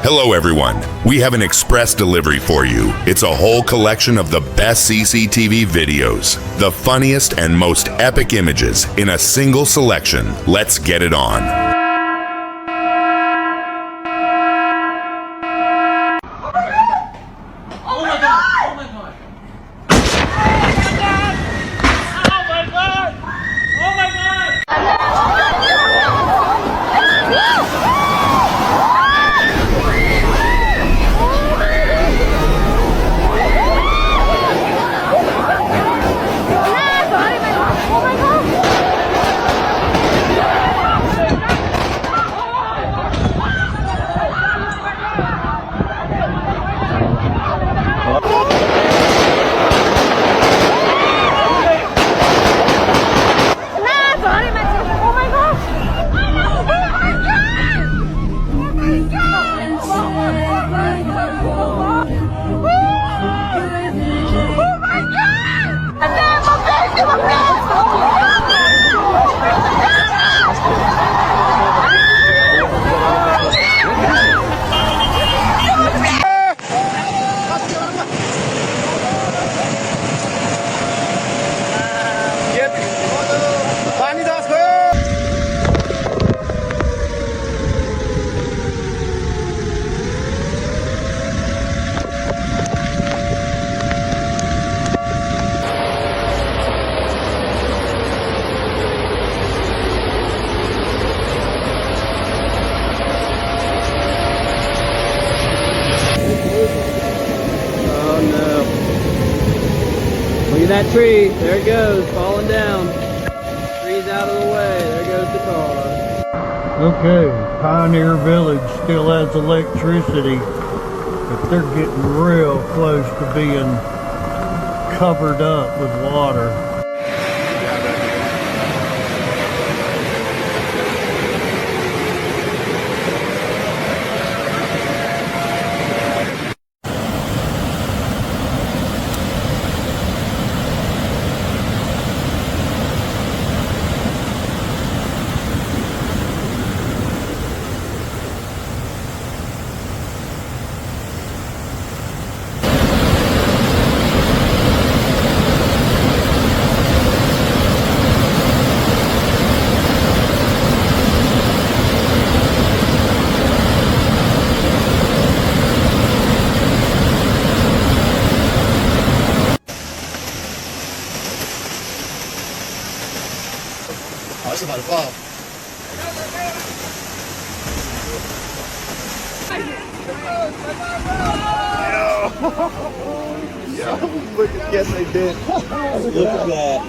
Hello everyone, we have an express delivery for you. It's a whole collection of the best CCTV videos, the funniest and most epic images in a single selection. Let's get it on. Look at that tree. There it goes, falling down. Tree's out of the way. There goes the car. Okay, Pioneer Village still has electricity, but they're getting real close to being covered up with water. Oh, it's about to fall. Yo, look at, yes they did. Look at that.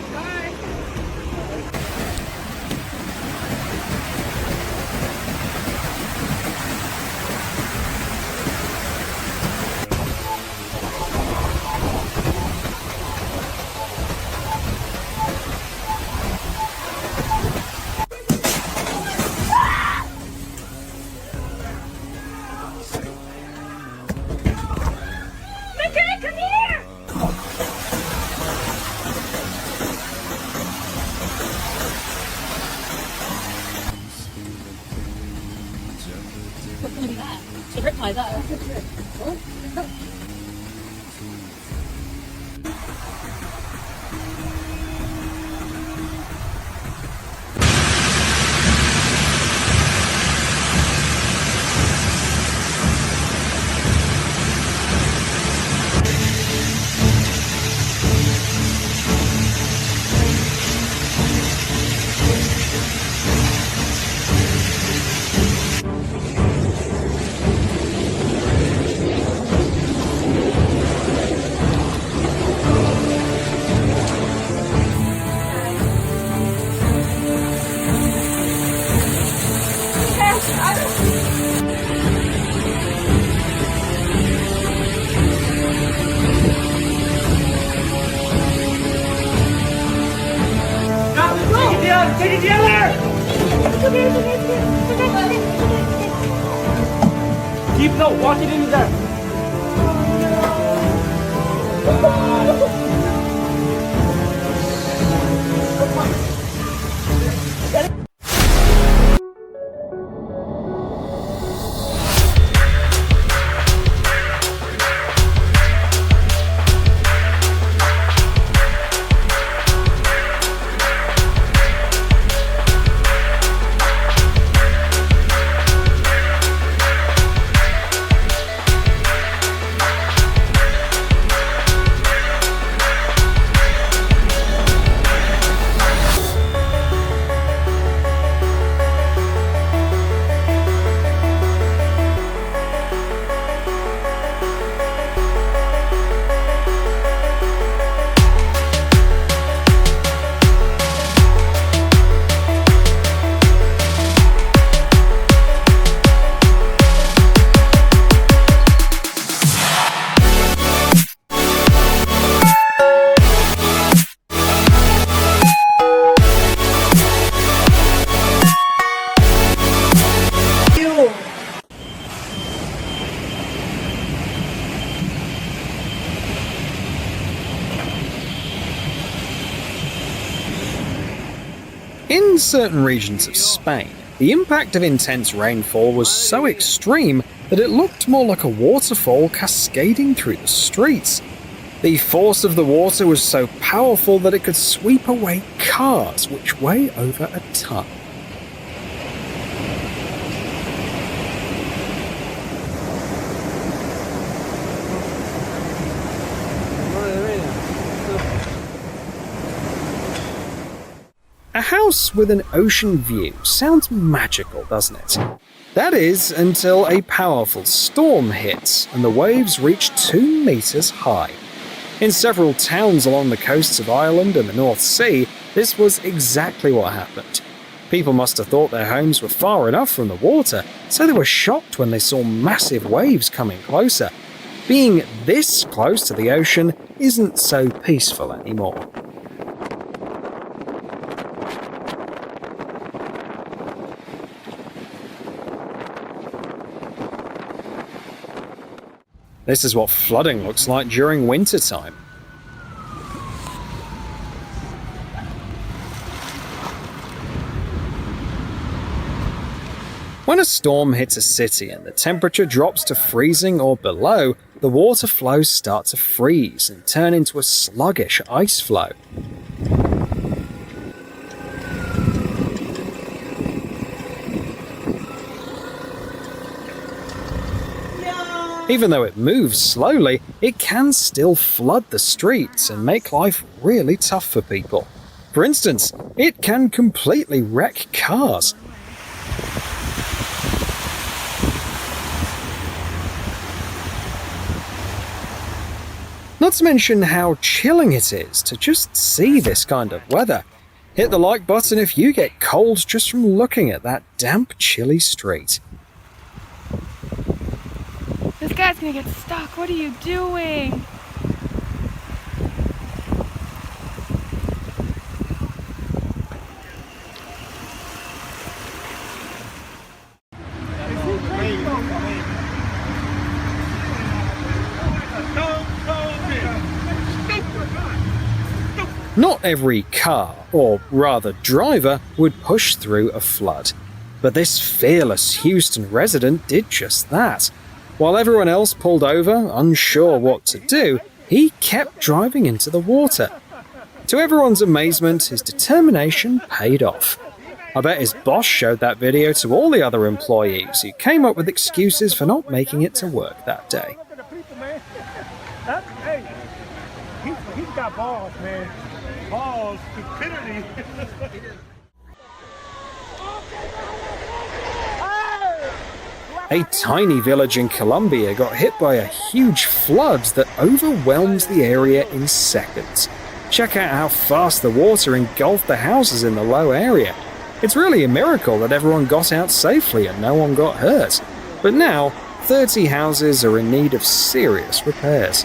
Take it together! Keep, no, walk it into there. In certain regions of Spain, the impact of intense rainfall was so extreme that it looked more like a waterfall cascading through the streets. The force of the water was so powerful that it could sweep away cars which weigh over a ton. A house with an ocean view sounds magical, doesn't it? That is, until a powerful storm hits and the waves reach 2 meters high. In several towns along the coasts of Ireland and the North Sea, this was exactly what happened. People must have thought their homes were far enough from the water, so they were shocked when they saw massive waves coming closer. Being this close to the ocean isn't so peaceful anymore. This is what flooding looks like during winter time. When a storm hits a city and the temperature drops to freezing or below, the water flows start to freeze and turn into a sluggish ice flow. Even though it moves slowly, it can still flood the streets and make life really tough for people. For instance, it can completely wreck cars. Not to mention how chilling it is to just see this kind of weather. Hit the like button if you get cold just from looking at that damp, chilly street. This guy's gonna get stuck. What are you doing? Not every car, or rather driver, would push through a flood. But this fearless Houston resident did just that. While everyone else pulled over, unsure what to do, he kept driving into the water. To everyone's amazement, his determination paid off. I bet his boss showed that video to all the other employees who came up with excuses for not making it to work that day. Hey, he's got balls, man. Balls, stupidity. A tiny village in Colombia got hit by a huge flood that overwhelmed the area in seconds. Check out how fast the water engulfed the houses in the low area. It's really a miracle that everyone got out safely and no one got hurt. But now, 30 houses are in need of serious repairs.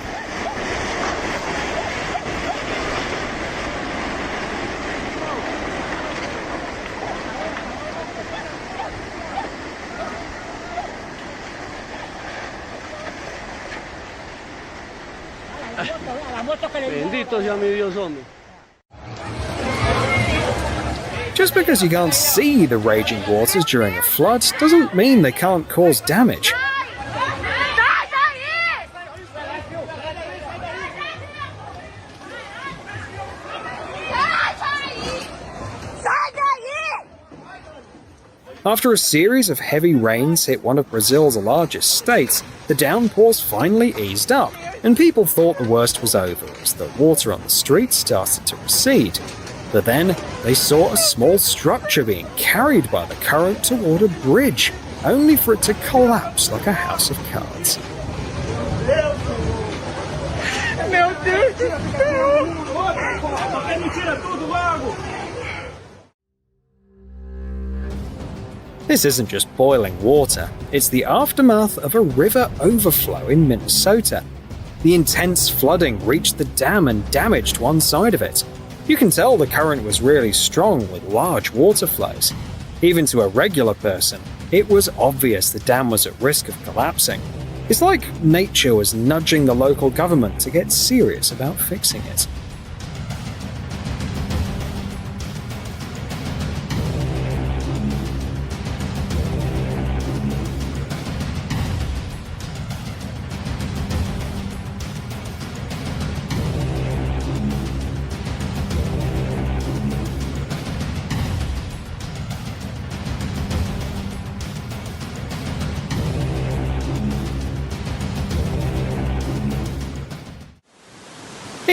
Bendito sea mi Dios, hombre. Just because you can't see the raging waters during a flood doesn't mean they can't cause damage. After a series of heavy rains hit one of Brazil's largest states, the downpours finally eased up, and people thought the worst was over as the water on the streets started to recede. But then, they saw a small structure being carried by the current toward a bridge, only for it to collapse like a house of cards. This isn't just boiling water, it's the aftermath of a river overflow in Minnesota. The intense flooding reached the dam and damaged one side of it. You can tell the current was really strong with large water flows. Even to a regular person, it was obvious the dam was at risk of collapsing. It's like nature was nudging the local government to get serious about fixing it.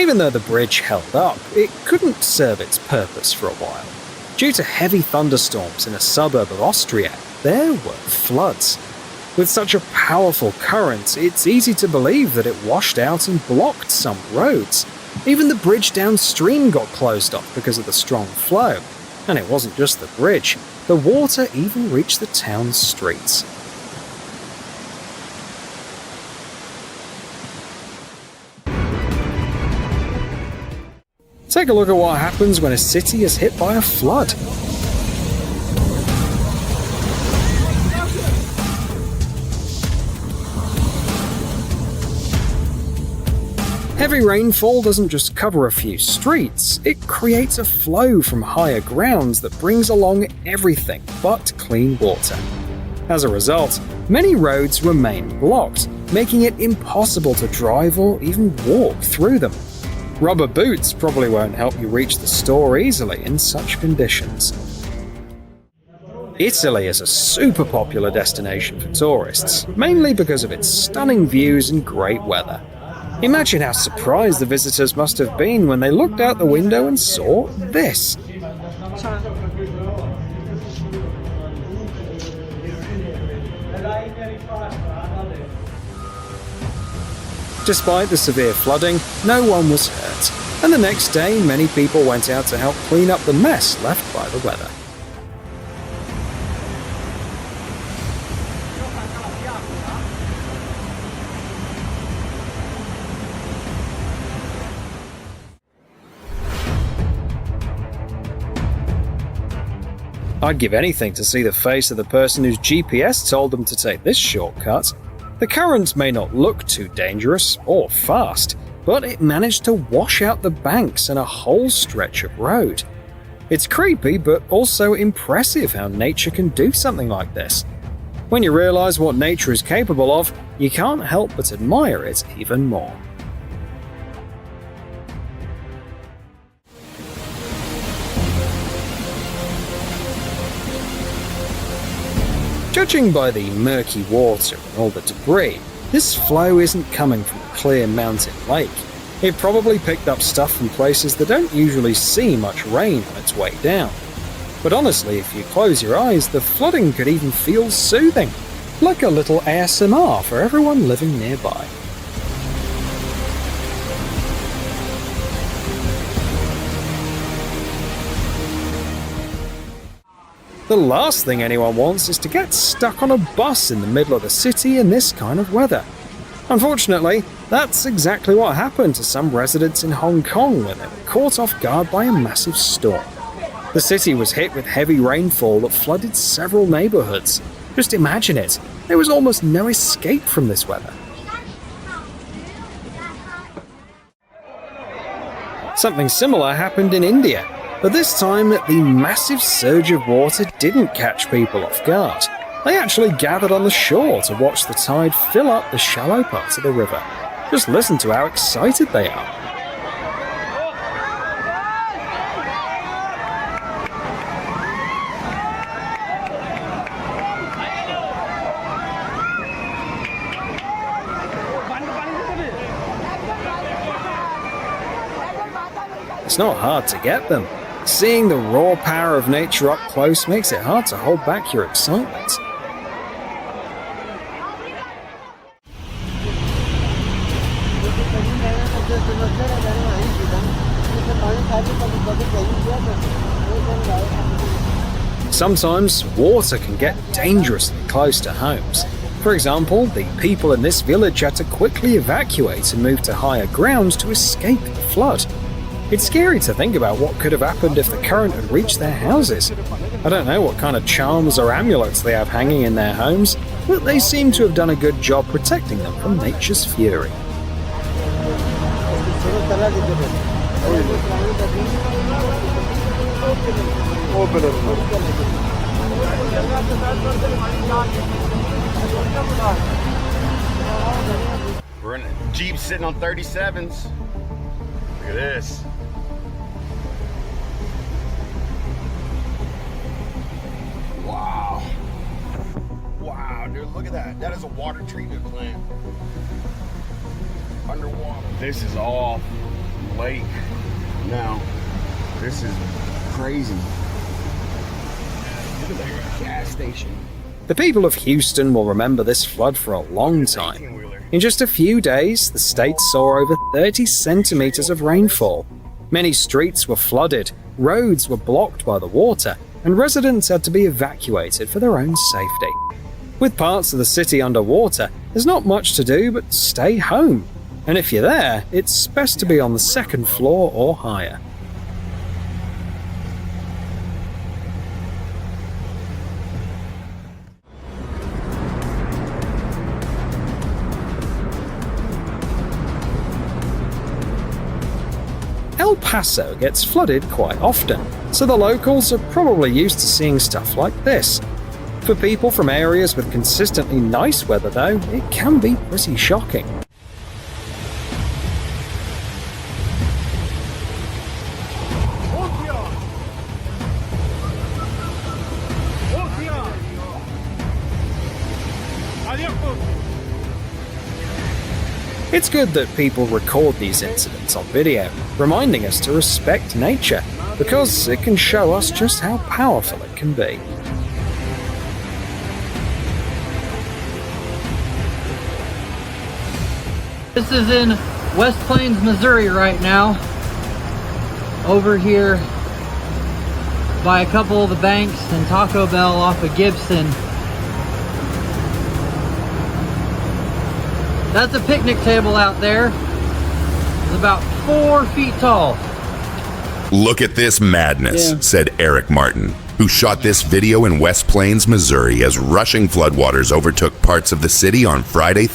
Even though the bridge held up, it couldn't serve its purpose for a while. Due to heavy thunderstorms in a suburb of Austria, there were floods. With such a powerful current, it's easy to believe that it washed out and blocked some roads. Even the bridge downstream got closed off because of the strong flow. And it wasn't just the bridge, the water even reached the town's streets. Take a look at what happens when a city is hit by a flood. Heavy rainfall doesn't just cover a few streets, it creates a flow from higher grounds that brings along everything but clean water. As a result, many roads remain blocked, making it impossible to drive or even walk through them. Rubber boots probably won't help you reach the store easily in such conditions. Italy is a super popular destination for tourists, mainly because of its stunning views and great weather. Imagine how surprised the visitors must have been when they looked out the window and saw this. Despite the severe flooding, no one was hurt, and the next day many people went out to help clean up the mess left by the weather. I'd give anything to see the face of the person whose GPS told them to take this shortcut. The current may not look too dangerous or fast, but it managed to wash out the banks and a whole stretch of road. It's creepy, but also impressive how nature can do something like this. When you realize what nature is capable of, you can't help but admire it even more. Judging by the murky water and all the debris, this flow isn't coming from a clear mountain lake. It probably picked up stuff from places that don't usually see much rain on its way down. But honestly, if you close your eyes, the flooding could even feel soothing, like a little ASMR for everyone living nearby. The last thing anyone wants is to get stuck on a bus in the middle of the city in this kind of weather. Unfortunately, that's exactly what happened to some residents in Hong Kong when they were caught off guard by a massive storm. The city was hit with heavy rainfall that flooded several neighborhoods. Just imagine it, there was almost no escape from this weather. Something similar happened in India. But this time, the massive surge of water didn't catch people off guard. They actually gathered on the shore to watch the tide fill up the shallow parts of the river. Just listen to how excited they are. It's not hard to get them. Seeing the raw power of nature up close makes it hard to hold back your excitement. Sometimes water can get dangerously close to homes. For example, the people in this village had to quickly evacuate and move to higher grounds to escape the flood. It's scary to think about what could have happened if the current had reached their houses. I don't know what kind of charms or amulets they have hanging in their homes, but they seem to have done a good job protecting them from nature's fury. We're in a Jeep sitting on 37s. Look at this. Wow. Wow, dude, look at that. That is a water treatment plant. Underwater. This is all lake now. This is crazy. Look at that gas station. The people of Houston will remember this flood for a long time. In just a few days, the state saw over 30 centimeters of rainfall. Many streets were flooded, roads were blocked by the water, and residents had to be evacuated for their own safety. With parts of the city underwater, there's not much to do but stay home. And if you're there, it's best to be on the second floor or higher. El Paso gets flooded quite often, so the locals are probably used to seeing stuff like this. For people from areas with consistently nice weather though, it can be pretty shocking. It's good that people record these incidents on video, reminding us to respect nature, because it can show us just how powerful it can be. This is in West Plains, Missouri right now. Over here by a couple of the banks and Taco Bell off of Gibson. That's a picnic table out there. It's about 4 feet tall. Look at this madness, Yeah. said Eric Martin, who shot this video in West Plains, Missouri as rushing floodwaters overtook parts of the city on Friday.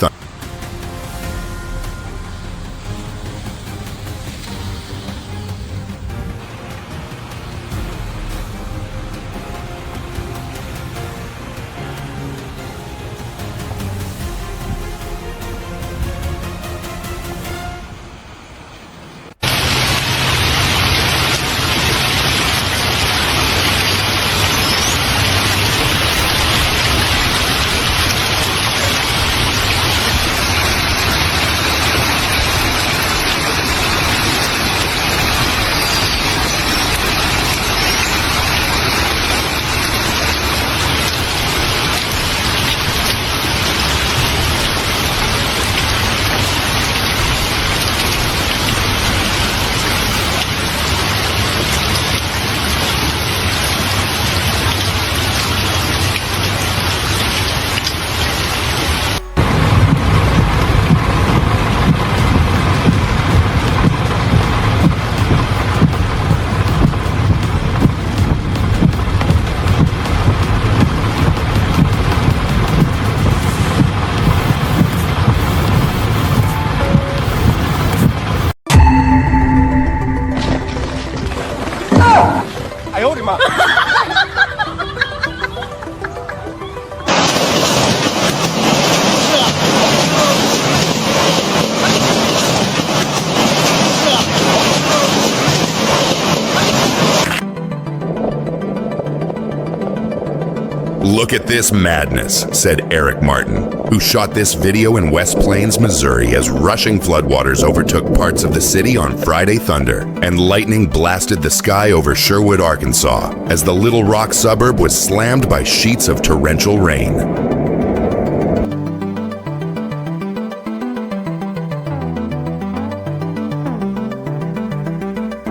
Look at this madness, said Eric Martin, who shot this video in West Plains, Missouri as rushing floodwaters overtook parts of the city on Friday thunder, and lightning blasted the sky over Sherwood, Arkansas, as the Little Rock suburb was slammed by sheets of torrential rain.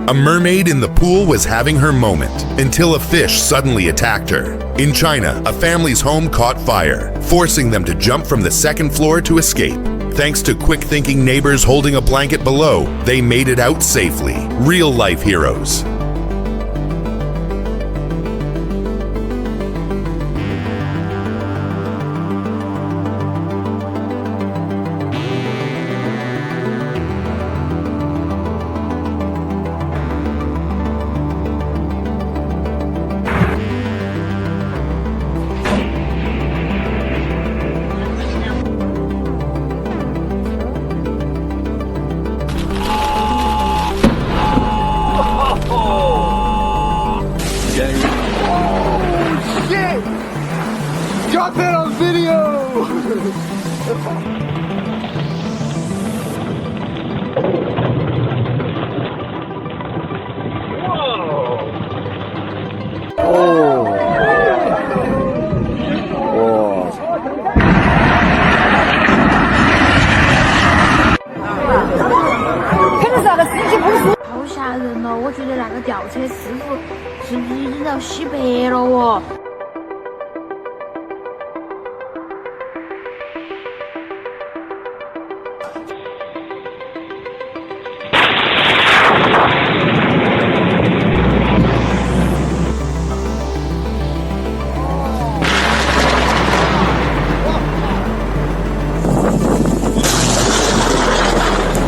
A mermaid in the pool was having her moment until a fish suddenly attacked her. In China, a family's home caught fire, forcing them to jump from the second floor to escape. Thanks to quick-thinking neighbors holding a blanket below, they made it out safely. Real-life heroes. Got that on video! 觉得那个吊车师傅是不是已经要洗白了哦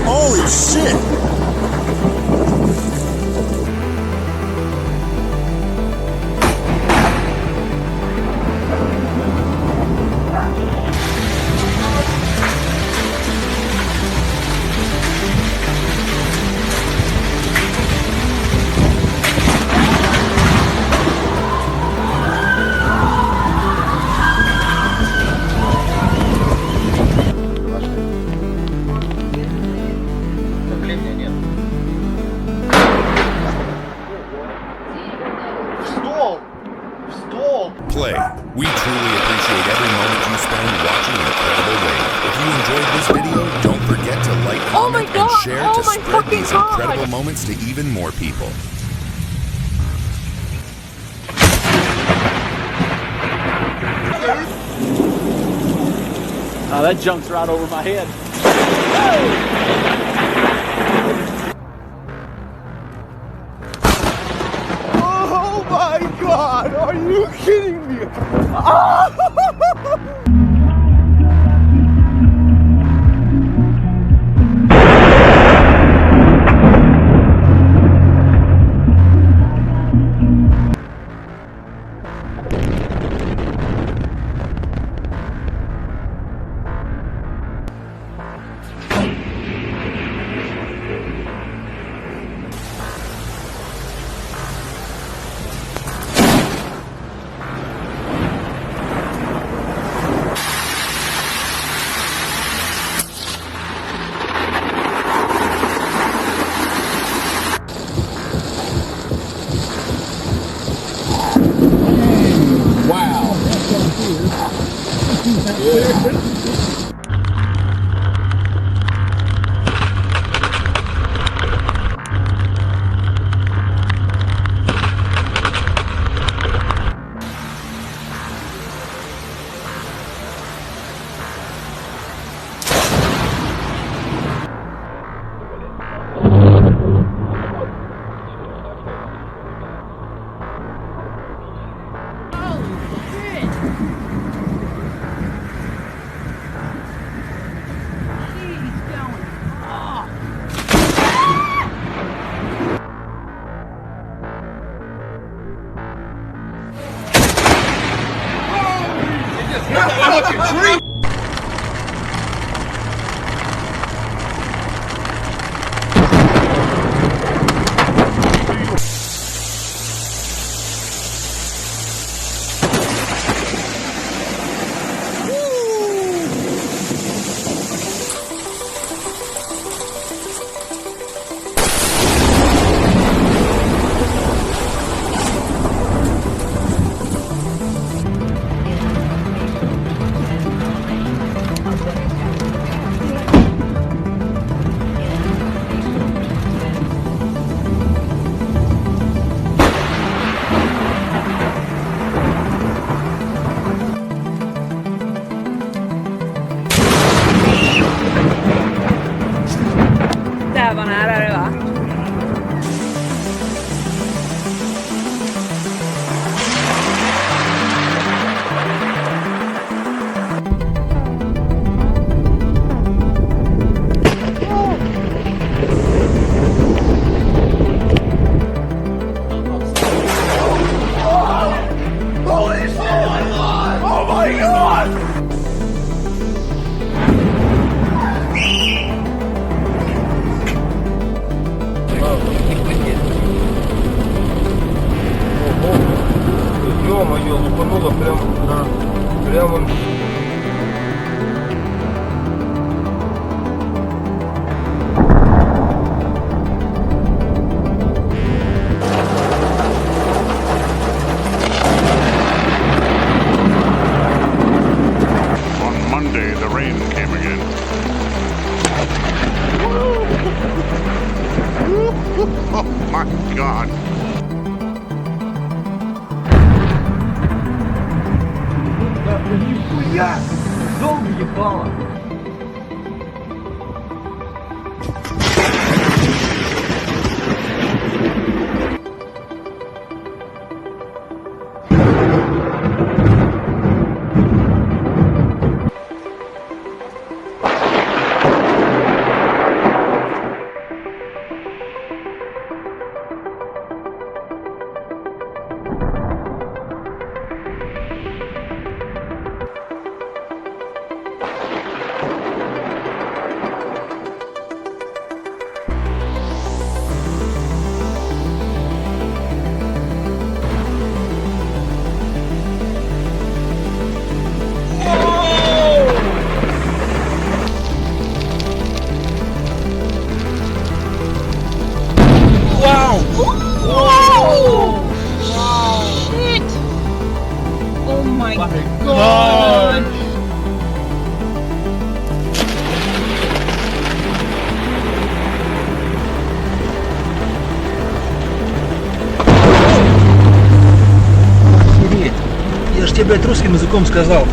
？Holy shit! Play. We truly appreciate every moment you spend watching Incredible Wave. If you enjoyed this video, don't forget to like, Oh my comment, God! and share Oh to my spread fucking these God! incredible moments to even more people. Oh, that junk's right over my head. Oh my god! Are you kidding me? God. Долго ебало. Shit! Oh my God. Я ж тебе русским языком сказал.